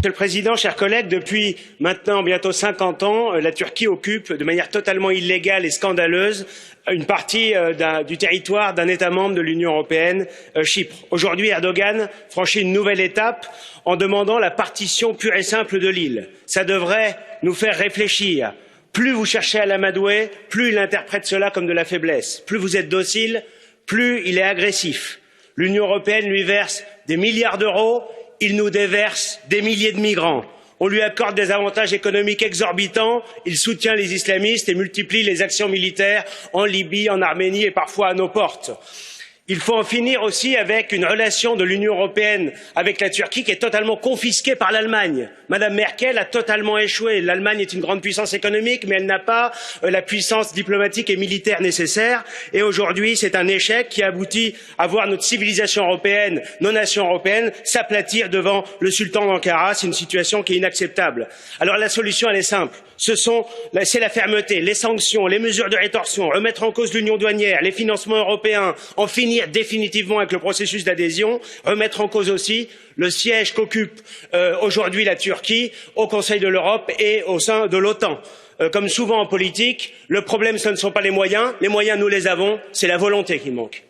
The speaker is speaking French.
Monsieur le Président, chers collègues, depuis maintenant bientôt 50 ans, la Turquie occupe de manière totalement illégale et scandaleuse une partie du territoire d'un État membre de l'Union européenne, Chypre. Aujourd'hui, Erdogan franchit une nouvelle étape en demandant la partition pure et simple de l'île. Ça devrait nous faire réfléchir. Plus vous cherchez à l'amadouer, plus il interprète cela comme de la faiblesse. Plus vous êtes docile, plus il est agressif. L'Union européenne lui verse des milliards d'euros, il nous déverse des milliers de migrants. On lui accorde des avantages économiques exorbitants, il soutient les islamistes et multiplie les actions militaires en Libye, en Arménie et parfois à nos portes. Il faut en finir aussi avec une relation de l'Union européenne avec la Turquie qui est totalement confisquée par l'Allemagne. Madame Merkel a totalement échoué. L'Allemagne est une grande puissance économique, mais elle n'a pas la puissance diplomatique et militaire nécessaire. Et aujourd'hui, c'est un échec qui aboutit à voir notre civilisation européenne, nos nations européennes, s'aplatir devant le sultan d'Ankara. C'est une situation qui est inacceptable. Alors la solution, elle est simple. C'est la fermeté, les sanctions, les mesures de rétorsion, remettre en cause l'union douanière, les financements européens, en finir définitivement avec le processus d'adhésion, remettre en cause aussi le siège qu'occupe aujourd'hui la Turquie au Conseil de l'Europe et au sein de l'OTAN. Comme souvent en politique, le problème, ce ne sont pas les moyens nous les avons, c'est la volonté qui manque.